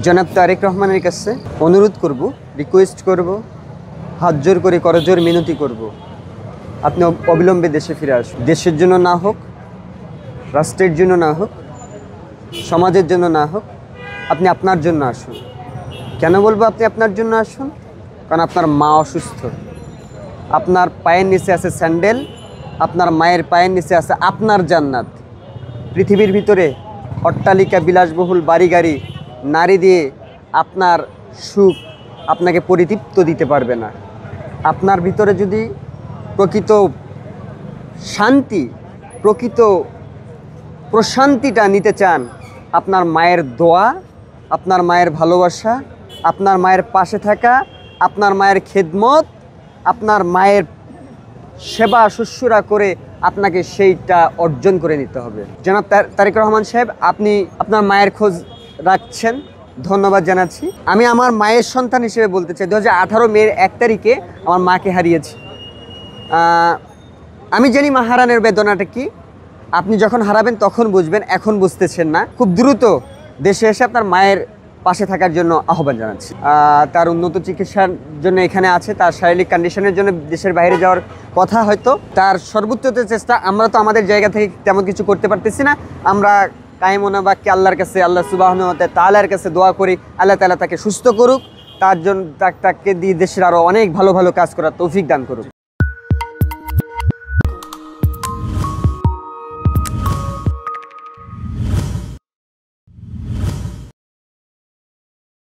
জনাব তারেক রহমানের কাছে অনুরোধ করব, রিকোয়েস্ট করব, হাত জোর করে করজোর মিনতি করব, আপনি অবিলম্বে দেশে ফিরে আসুন। দেশের জন্য না হোক, রাষ্ট্রের জন্য না হোক, সমাজের জন্য না হোক, আপনি আপনার জন্য আসুন। কেন বলবো আপনি আপনার জন্য আসুন? কারণ আপনার মা অসুস্থ, আপনার পায়ের নিচে আছে স্যান্ডেল, আপনার মায়ের পায়ের নিচে আছে আপনার জান্নাত। পৃথিবীর ভিতরে অট্টালিকা, বিলাসবহুল বাড়ি গাড়ি, নারী দিয়ে আপনার সুখ আপনাকে পরিতৃপ্ত দিতে পারবে না। আপনার ভিতরে যদি প্রকৃত শান্তি, প্রকৃত প্রশান্তিটা নিতে চান, আপনার মায়ের দোয়া, আপনার মায়ের ভালোবাসা, আপনার মায়ের পাশে থাকা, আপনার মায়ের খেদমত, আপনার মায়ের সেবা শুশ্রূষা করে আপনাকে সেইটা অর্জন করে নিতে হবে। জনাব তারেক রহমান সাহেব, আপনি আপনার মায়ের খোঁজ রাখছেন, ধন্যবাদ জানাচ্ছি। আমি আমার মায়ের সন্তান হিসেবে বলতে চাই, 2018 মের 1 তারিখে আমার মাকে হারিয়েছি। আমি জানি মা হারানোর বেদনাটা কি। আপনি যখন হারাবেন তখন বুঝবেন, এখন বুঝতেছেন না। খুব দ্রুত দেশে এসে আপনার মায়ের পাশে থাকার জন্য আহ্বান জানাচ্ছি। তার উন্নত চিকিৎসার জন্য এখানে আছে, তার শারীরিক কন্ডিশনের জন্য দেশের বাইরে যাওয়ার কথা, হয়তো তার সর্বোচ্চ চেষ্টা। আমরা তো আমাদের জায়গা থেকে তেমন কিছু করতে পারতেছি না। আমরা কায়েমনা বাক্যে আল্লাহর কাছে, আল্লাহ সুবহানাহু ওয়া তাআলার কাছে দোয়া করি, আল্লাহ তাআলা তাকে সুস্থ করুক, তার জন্য তাকে দিয়ে দেশের আরও অনেক ভালো ভালো কাজ করার তৌফিক দান করুক।